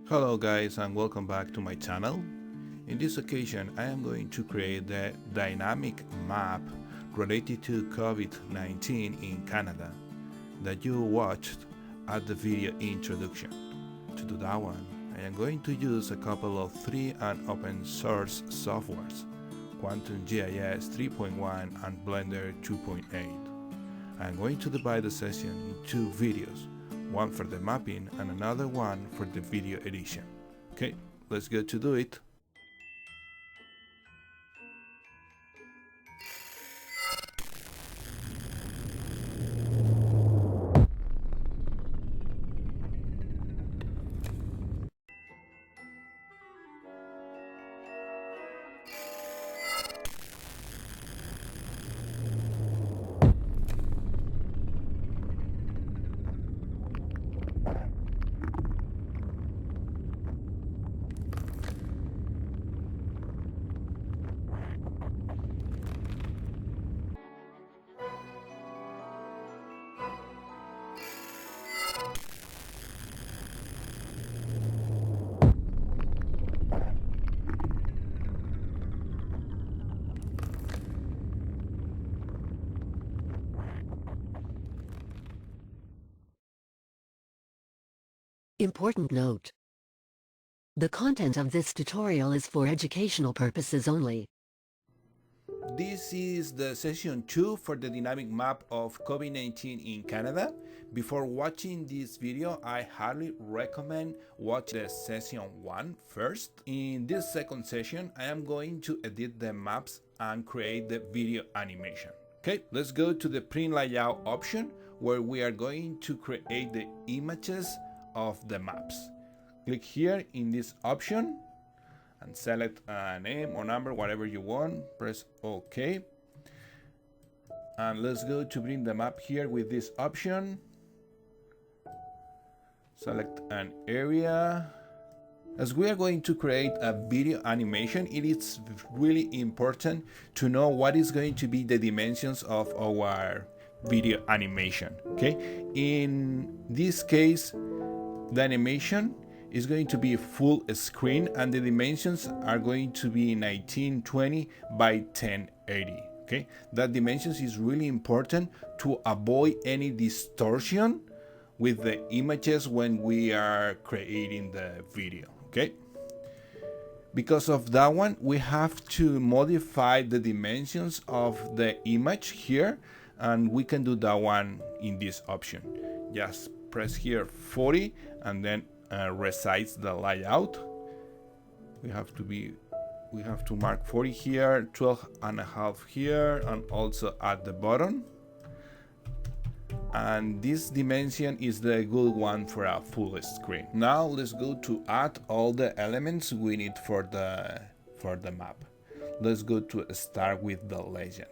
Hello guys and welcome back to my channel. In this occasion I am going to create the dynamic map related to COVID-19 in Canada that you watched at the video introduction. To do that one, I am going to use a couple of free and open source softwares, QGIS 3.1 and Blender 2.8. I am going to divide the session in two videos, one for the mapping and another one for the video edition. Okay, let's go to do it. Important note: the content of this tutorial is for educational purposes only. This is the session 2 for the dynamic map of COVID-19 in Canada. Before watching this video, I highly recommend watch the session 1 first. In this second session, I am going to edit the maps and create the video animation. Okay, let's go to the print layout option where we are going to create the images of the maps. Click here in this option and select a name or number, whatever you want. Press OK. And let's go to bring the map here with this option. Select an area. As we are going to create a video animation, it is really important to know what is going to be the dimensions of our video animation. Okay, in this case, the animation is going to be full screen and the dimensions are going to be 1920 by 1080. Okay, that dimensions is really important to avoid any distortion with the images when we are creating the video. Okay, because of that one we have to modify the dimensions of the image here, and we can do that one in this option. Just press here 40 and then resize the layout. We have to mark 40 here, 12.5 here, and also at the bottom. And this dimension is the good one for a full screen. Now let's go to add all the elements we need for the map. Let's go to start with the legend.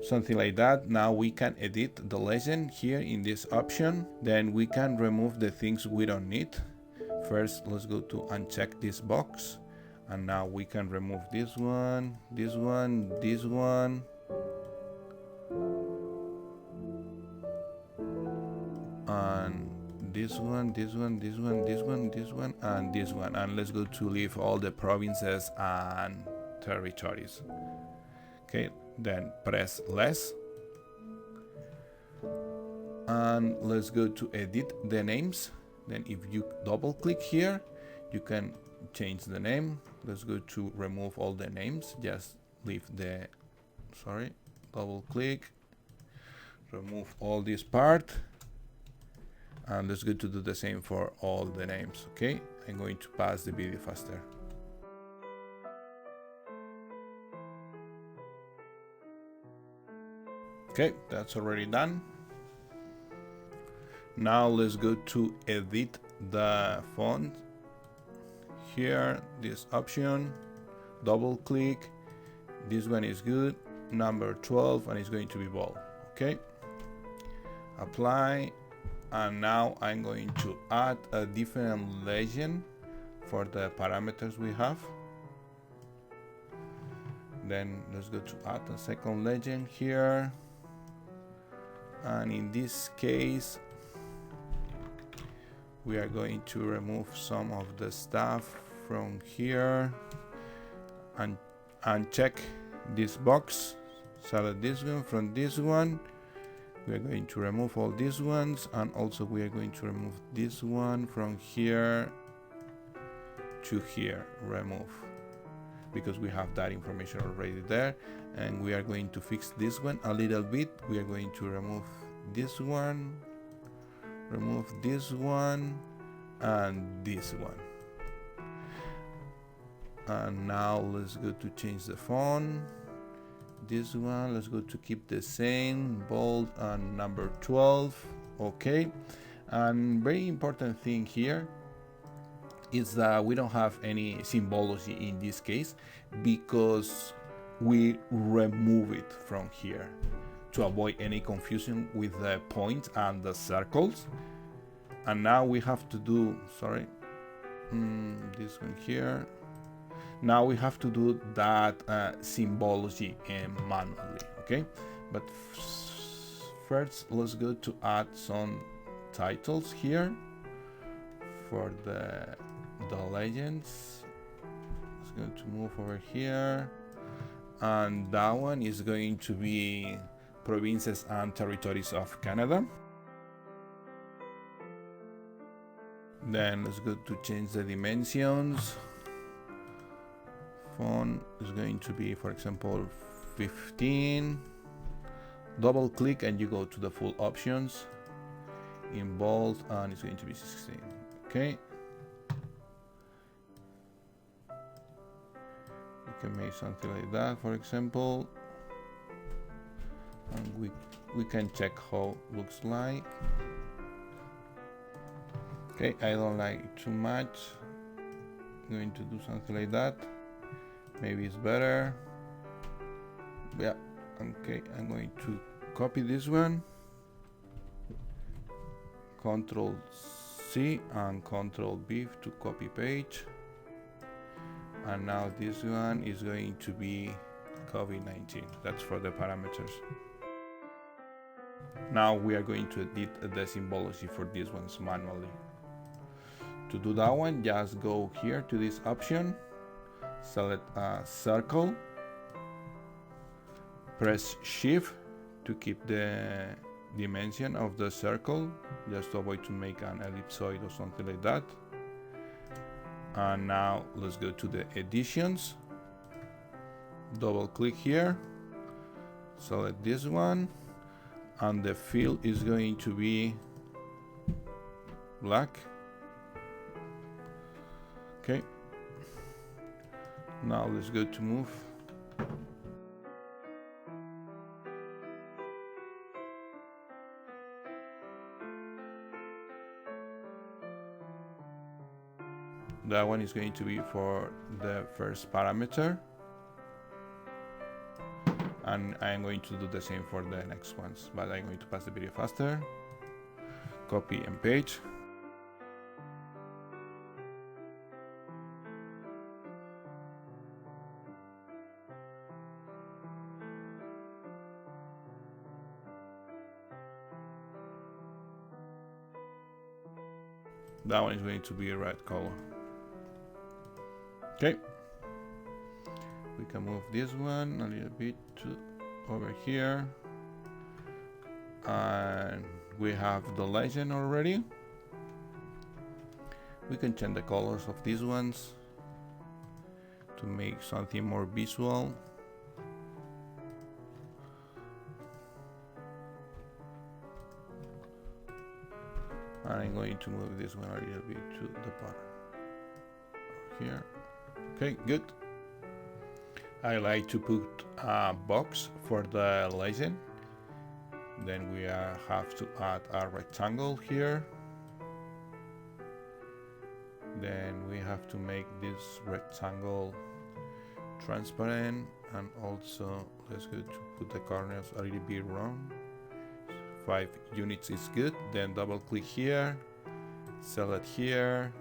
Something like that. Now we can edit the legend here in this option. Then we can remove the things we don't need. First, let's go to uncheck this box, and now we can remove this one, this one, this one, and this one, this one, this one, this one, this one, and this one. And let's go to leave all the provinces and territories. Okay, then press less, and let's go to edit the names. Then if you double click here, you can change the name. Let's go to remove all the names. Just leave the, double click, remove all this part, and let's go to do the same for all the names. Okay, I'm going to pass the video faster. Okay, that's already done. Now let's go to edit the font. Here, this option, double click. This one is good, number 12, and it's going to be bold. Okay, apply, and now I'm going to add a different legend for the parameters we have. Then let's go to add a second legend here. And in this case, We are going to remove some of the stuff from here and check this box. Select this one from this one. We are going to remove all these ones, and also we are going to remove this one from here to here. Remove, because we have that information already there. And we are going to fix this one a little bit. We are going to remove this one, remove this one, and this one. And now let's go to change the font. This one, let's go to keep the same, bold and number 12. Okay. And very important thing here is that we don't have any symbology in this case, because we remove it from here to avoid any confusion with the points and the circles. And now we have to do, sorry, this one here. Now we have to do that symbology manually, okay? But first, let's go to add some titles here for the legends. It's going to move over here, and that one is going to be Provinces and Territories of Canada. Then let's go to change the dimensions. Font is going to be, for example, 15. Double click and you go to the full options in bold, and it's going to be 16. Okay. You can make something like that, for example, and we can check how it looks like. Okay, I don't like it too much. I'm going to do something like that. Maybe it's better. Yeah, okay, I'm going to copy this one. Control C and Control V to copy page. And now this one is going to be COVID-19. That's for the parameters. Now we are going to edit the symbology for these ones manually. To do that one, just go here to this option. Select a circle, press shift to keep the dimension of the circle, just to avoid to make an ellipsoid or something like that. And now let's go to the editions, double click here, select this one, and the fill is going to be black. Okay. Now let's go to move. That one is going to be for the first parameter. And I'm going to do the same for the next ones, but I'm going to pass the video faster. Copy and paste. That one is going to be a red color. Okay. We can move this one a little bit to over here. And we have the legend already. We can change the colors of these ones to make something more visual. I'm going to move this one a little bit to the bottom here. Okay, good. I like to put a box for the legend. Then we have to add a rectangle here. Then we have to make this rectangle transparent, and also let's go to put the corners a little bit round. 5 units is good. Then double click here, select here,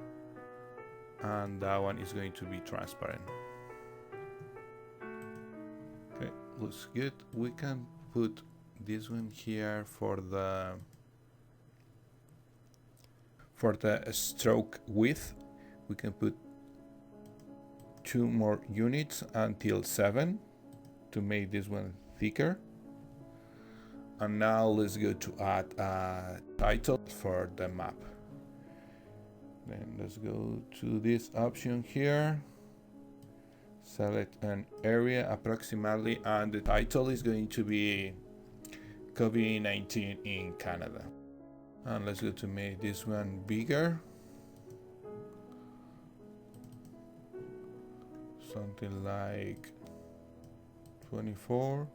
and that one is going to be transparent. Okay, looks good. We can put this one here for For the stroke width, we can put 2 more units until 7 to make this one thicker. And now let's go to add a title for the map. Then let's go to this option here, select an area approximately, and the title is going to be COVID-19 in Canada. And let's go to make this one bigger, something like 24.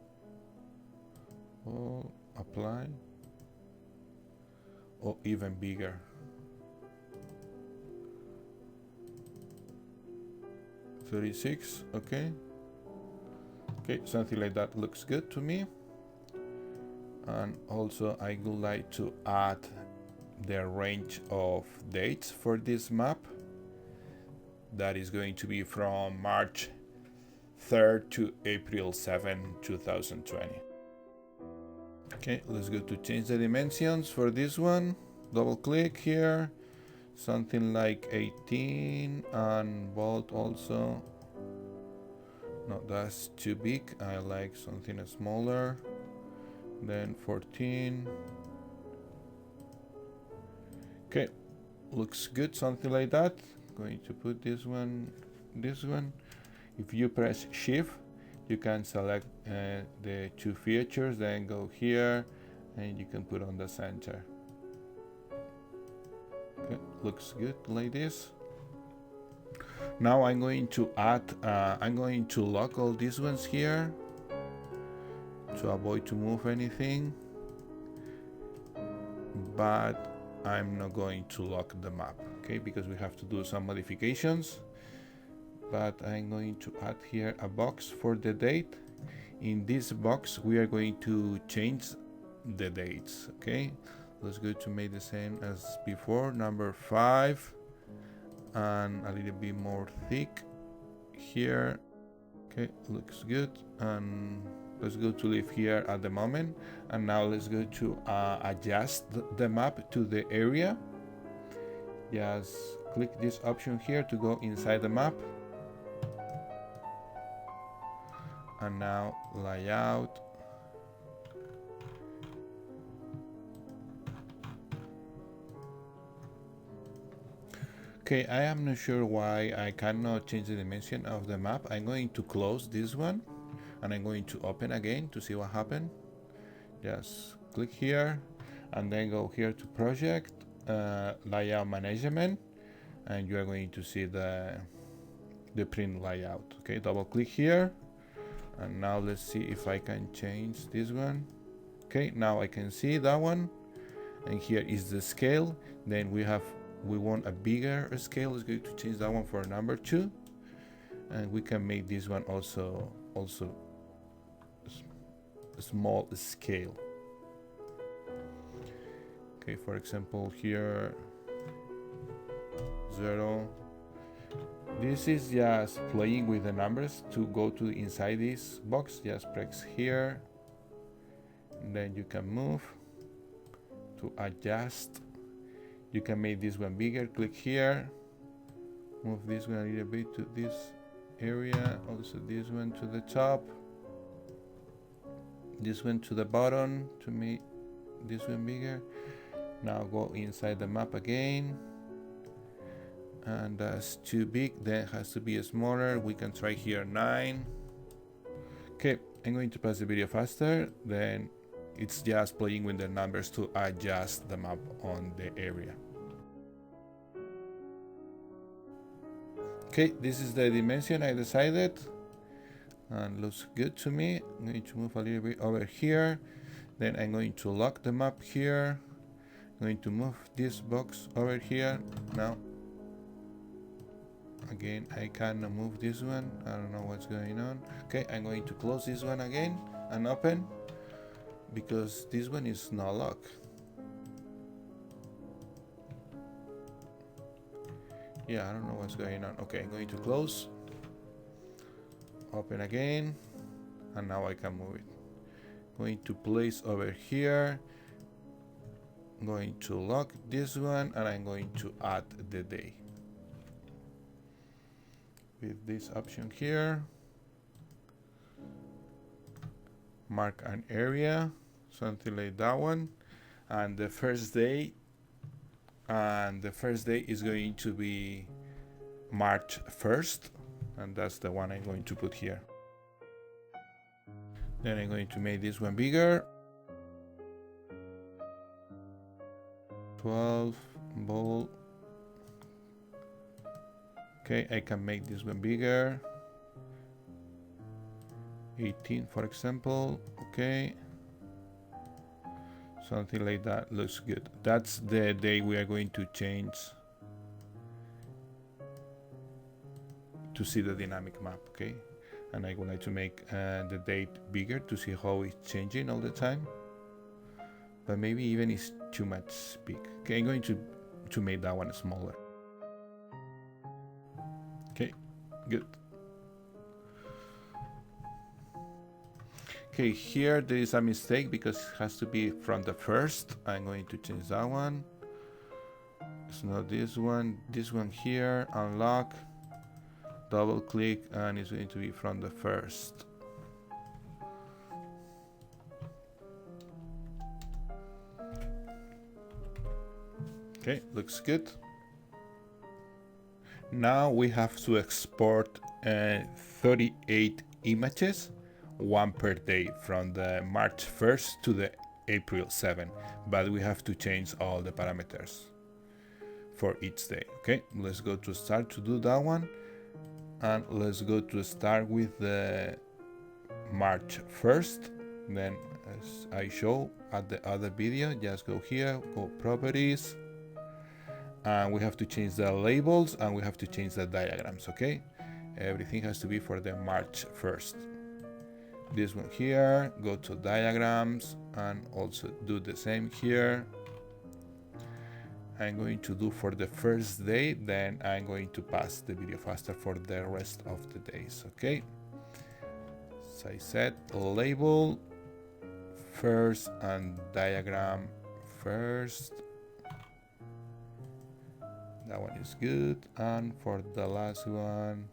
Oh, apply, or even bigger, 36. Okay, something like that looks good to me. And also I would like to add the range of dates for this map. That is going to be from March 3rd to April 7, 2020. Okay, let's go to change the dimensions for this one. Double click here, something like 18, and bold also. No, that's too big. I like something smaller. Then 14. Okay, looks good, something like that. Going to put this one. If you press shift, you can select the 2 features, then go here and you can put on the center. Okay, looks good like this. Now I'm going to add, I'm going to lock all these ones here to avoid to move anything, but I'm not going to lock the map, okay, because we have to do some modifications. But I'm going to add here a box for the date. In this box we are going to change the dates. Okay, let's go to make the same as before, number 5, and a little bit more thick here. Okay, looks good. And let's go to leave here at the moment. And now let's go to adjust the map to the area. Just click this option here to go inside the map. And now layout. Okay, I am not sure why I cannot change the dimension of the map. I'm going to close this one and I'm going to open again to see what happened. Just click here and then go here to project, layout management, and you are going to see the print layout. Okay, double click here. And now let's see if I can change this one. Okay, now I can see that one. And here is the scale. Then we want a bigger scale. Let's go to change that one for number 2. And we can make this one also a small scale. Okay, for example here 0. This is just playing with the numbers. To go to inside this box, just press here, and then you can move to adjust. You can make this one bigger, click here, move this one a little bit to this area, also this one to the top, this one to the bottom to make this one bigger. Now go inside the map again, and that's too big, then it has to be smaller. We can try here 9. Okay, I'm going to pass the video faster, then it's just playing with the numbers to adjust the map on the area. Okay, this is the dimension I decided and looks good to me. I'm going to move a little bit over here, then I'm going to lock the map here. I'm going to move this box over here. Now again I cannot move this one, I don't know what's going on. Okay, I'm going to close this one again and open, because this one is not locked. Yeah, I don't know what's going on. Okay, I'm going to close, open again, and now I can move it. Going to place over here. going to lock this one, and I'm going to add the day with this option here. Mark an area, something like that one, and the first day is going to be March 1st, and that's the one I'm going to put here. Then I'm going to make this one bigger, 12 bold. Okay, I can make this one bigger, 18 for example. Okay, something like that looks good. That's the day we are going to change to see the dynamic map. Okay, and I would like to make the date bigger to see how it's changing all the time, but maybe even it's too much big. Okay, I'm going to make that one smaller. Okay, good. Okay, here there is a mistake because it has to be from the first. I'm going to change that one. It's not this one. This one here, unlock, double click, and it's going to be from the first. Okay, looks good. Now we have to export 38 images, one per day, from the March 1st to the April 7th, but we have to change all the parameters for each day. Okay, let's go to start to do that one, and let's go to start with the March 1st. Then, as I show at the other video, just go here, go properties, and we have to change the labels and we have to change the diagrams. Okay, everything has to be for the March 1st. This one here, go to diagrams and also do the same here. I'm going to do for the first day, then I'm going to pass the video faster for the rest of the days. Okay, so I said label first and diagram first. That one is good. And for the last one,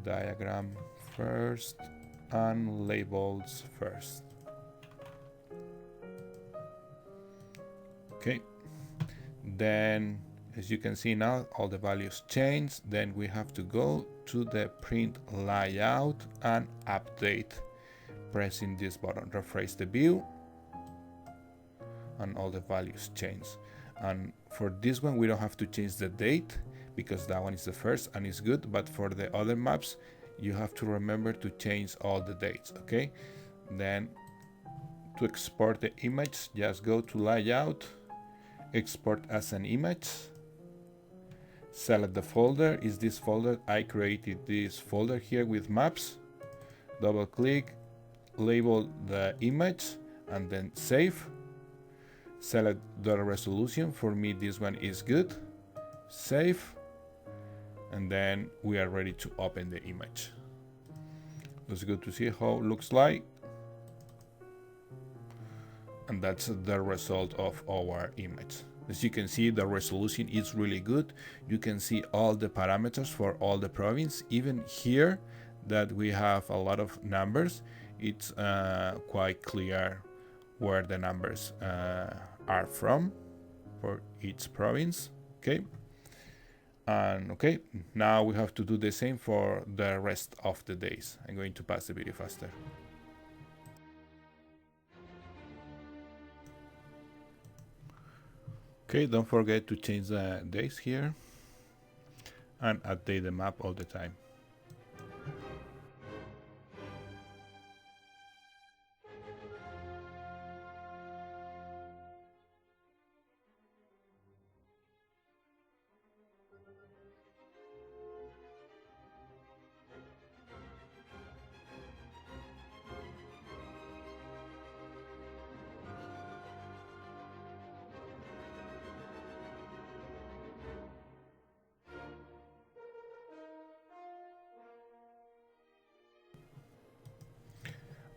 diagram first and labels first. Okay, then as you can see now all the values change. Then we have to go to the print layout and update, pressing this button, refresh the view, and all the values change. And for this one we don't have to change the date because that one is the first and it's good, but for the other maps you have to remember to change all the dates. Okay, then to export the image, just go to layout, export as an image, select the folder. Is this folder? I created this folder here with maps. Double click, label the image, and then save. Select the resolution. For me this one is good. Save, and then we are ready to open the image. Let's go to see how it looks like. And that's the result of our image. As you can see, the resolution is really good. You can see all the parameters for all the province. Even here that we have a lot of numbers, it's quite clear where the numbers are from for each province. Okay, and okay, now we have to do the same for the rest of the days. I'm going to pass the video faster. Okay, don't forget to change the days here and update the map all the time.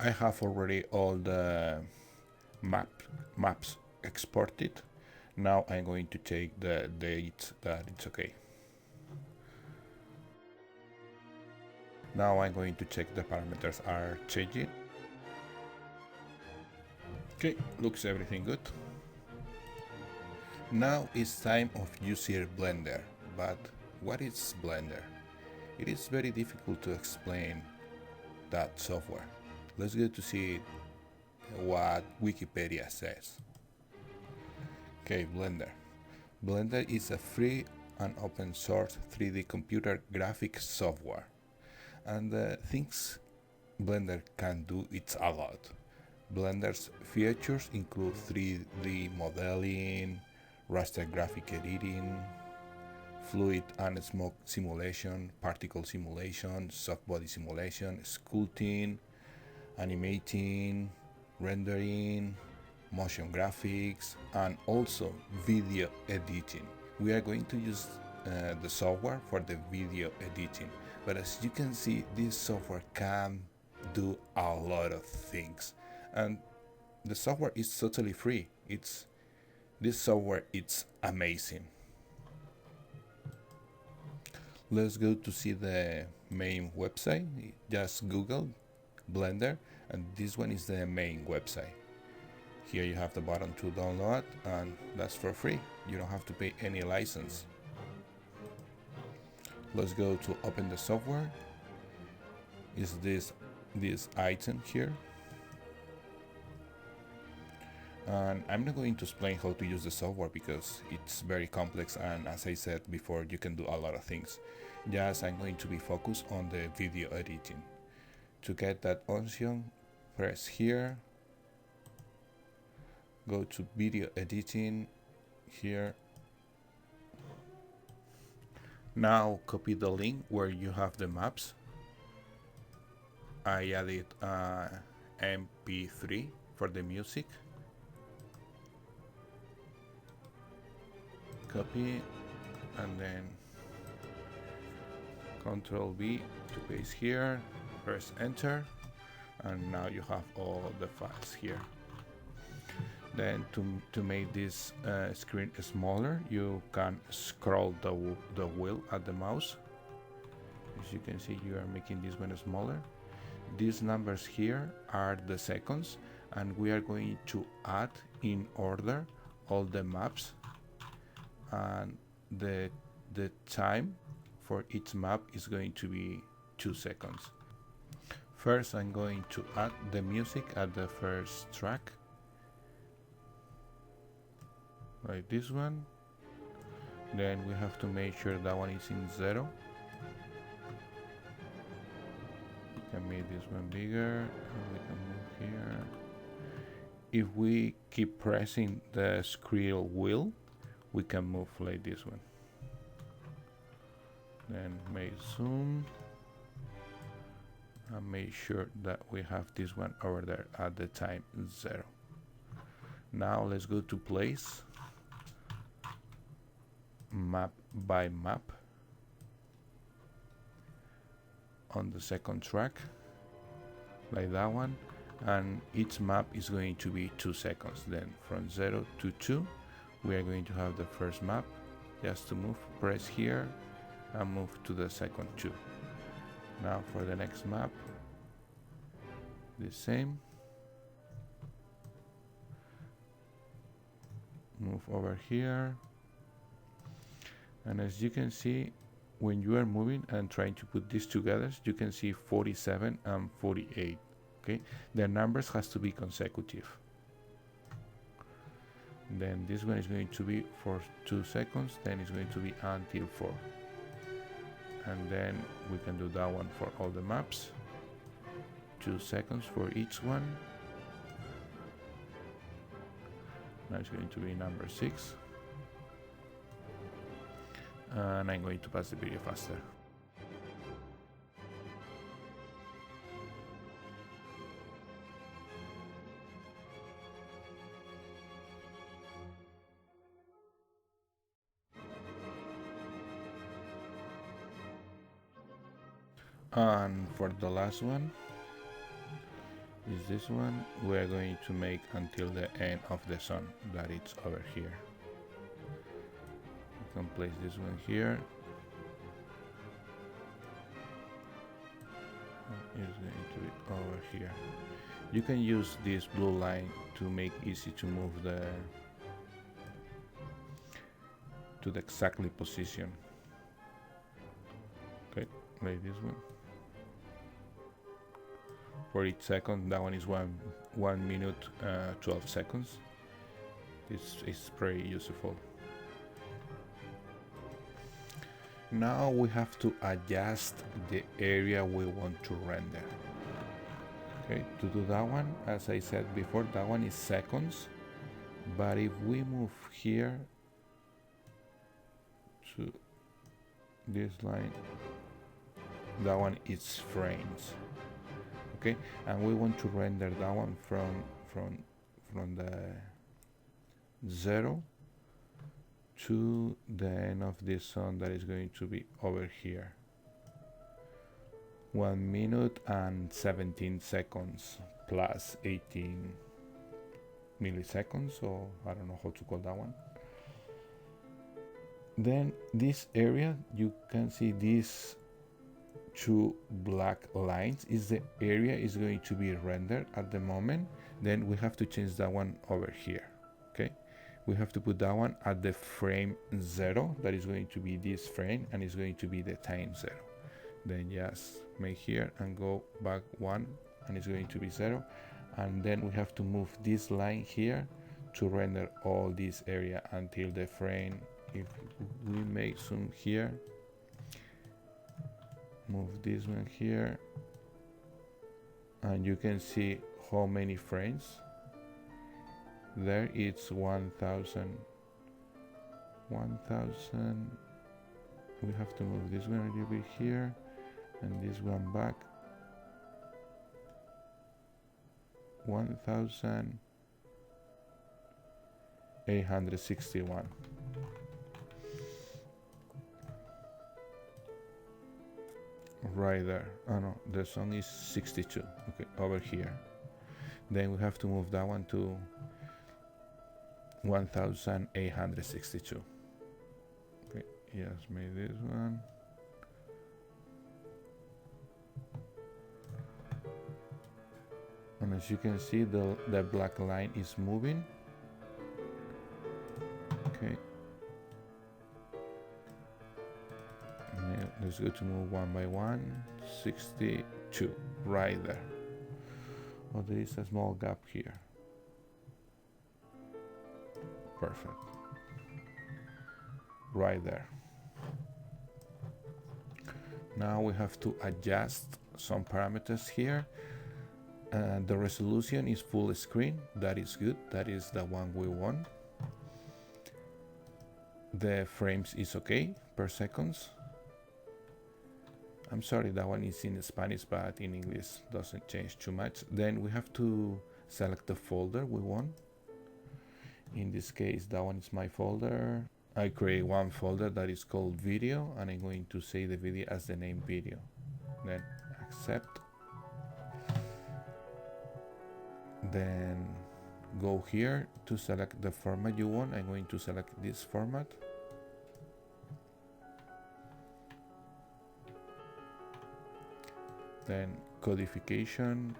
I have already all the maps export it. Now I'm going to take the date that it's okay. Now I'm going to check the parameters are changing. Okay, looks everything good. Now it's time of using Blender, but what is Blender? It is very difficult to explain that software. Let's go to see what Wikipedia says. Okay, Blender. Blender is a free and open source 3D computer graphics software. And the things Blender can do, it's a lot. Blender's features include 3D modeling, raster graphic editing, fluid and smoke simulation, particle simulation, soft body simulation, sculpting, animating, rendering, motion graphics, and also video editing. We are going to use the software for the video editing, but as you can see, this software can do a lot of things, and the software is totally free. This software, it's amazing. Let's go to see the main website. Just Google Blender, and this one is the main website. Here you have the button to download, and that's for free. You don't have to pay any license. Let's go to open the software. Is this item here? And I'm not going to explain how to use the software because it's very complex, and as I said before, you can do a lot of things. Just I'm going to be focused on the video editing. To get that option, press here, go to video editing here. Now copy the link where you have the maps. I added MP3 for the music. Copy and then Ctrl V to paste here, press enter, and now you have all the files here. Then to make this screen smaller, you can scroll the wheel at the mouse. As you can see, you are making this one smaller. These numbers here are the seconds, and we are going to add in order all the maps, and the time for each map is going to be 2 seconds. First, I'm going to add the music at the first track, like this one. Then we have to make sure that one is in 0. We can make this one bigger, and we can move here. If we keep pressing the scroll wheel, we can move like this one. Then make zoom and make sure that we have this one over there at the time 0. Now let's go to place, map by map on the second track, like that one, and each map is going to be 2 seconds. Then from 0 to 2 we are going to have the first map. Just to move, press here and move to the second 2. Now for the next map, the same, move over here, and as you can see, when you are moving and trying to put these together, you can see 47 and 48. Okay, the numbers has to be consecutive. Then this one is going to be for 2 seconds, then it's going to be until 4, and then we can do that one for all the maps, 2 seconds for each one. Now it's going to be number 6, and I'm going to pass the video faster. And for the last one, is this one. We're going to make until the end of the sun, that it's over here. You can place this one here. It's going to be over here. You can use this blue line to make easy to move to the exactly position. Okay, like this one. For each second, that one is 1 minute 12 seconds. It's pretty useful. Now we have to adjust the area we want to render. Okay, to do that one, as I said before, that one is seconds, but if we move here to this line, that one is frames. Okay, and we want to render that one from the 0 to the end of this sun, that is going to be over here. 1 minute and 17 seconds plus 18 milliseconds, or I don't know how to call that one. Then this area, you can see these two black lines is the area is going to be rendered at the moment. Then we have to change that one over here. Okay, we have to put that one at the frame 0, that is going to be this frame, and it's going to be the time 0. Then just make here and go back 1, and it's going to be 0. And then we have to move this line here to render all this area until the frame. If we make some here, move this one here, and you can see how many frames there. It's 1000. We have to move this one a little bit here and this one back. 1861. Right there. Oh no, the sun is 62. Okay, over here. Then we have to move that one to 1862. Okay, yes, make this one. And as you can see, the black line is moving. Okay. Now let's go to move one by one. 62, right there. Oh, there is a small gap here. Perfect. Right there. Now we have to adjust some parameters here. The resolution is full screen. That is good. That is the one we want. The frames is okay per seconds. I'm sorry, that one is in Spanish, but in English doesn't change too much. Then we have to select the folder we want. In this case, that one is my folder. I create one folder that is called video, and I'm going to save the video as the name video. Then accept. Then go here to select the format you want. I'm going to select this format. Then codification.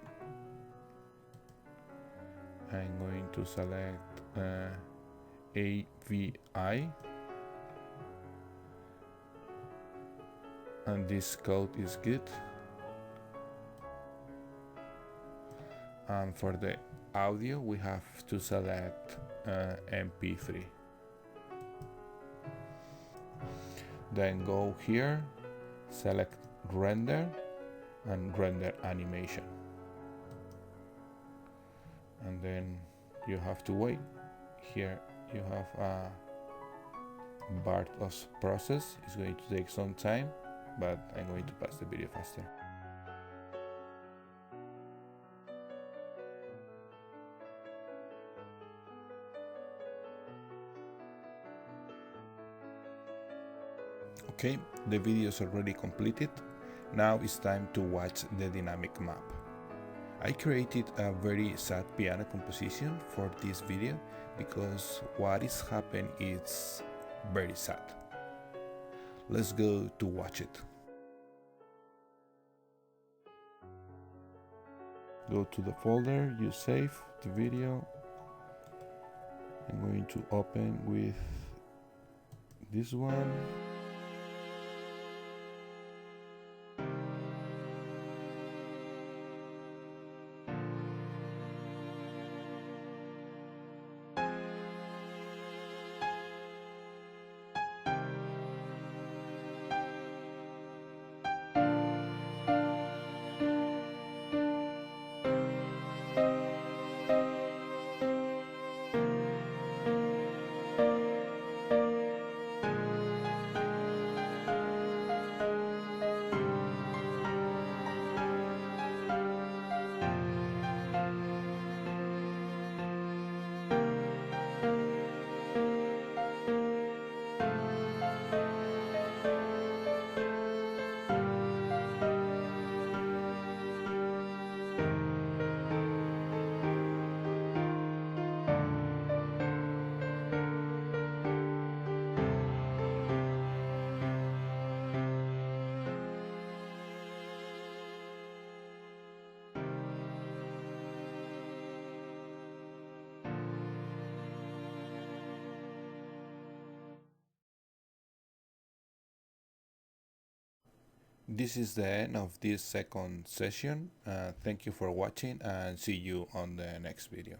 I'm going to select AVI, and this code is good. And for the audio, we have to select MP3. Then go here, select render and render animation. And then you have to wait. Here you have a part of process. It's going to take some time, but I'm going to pass the video faster. Okay, the video is already completed. Now it's time to watch the dynamic map. I created a very sad piano composition for this video because what is happening is very sad. Let's go to watch it. Go to the folder, you save the video. I'm going to open with this one. This is the end of this second session. Thank you for watching and see you on the next video.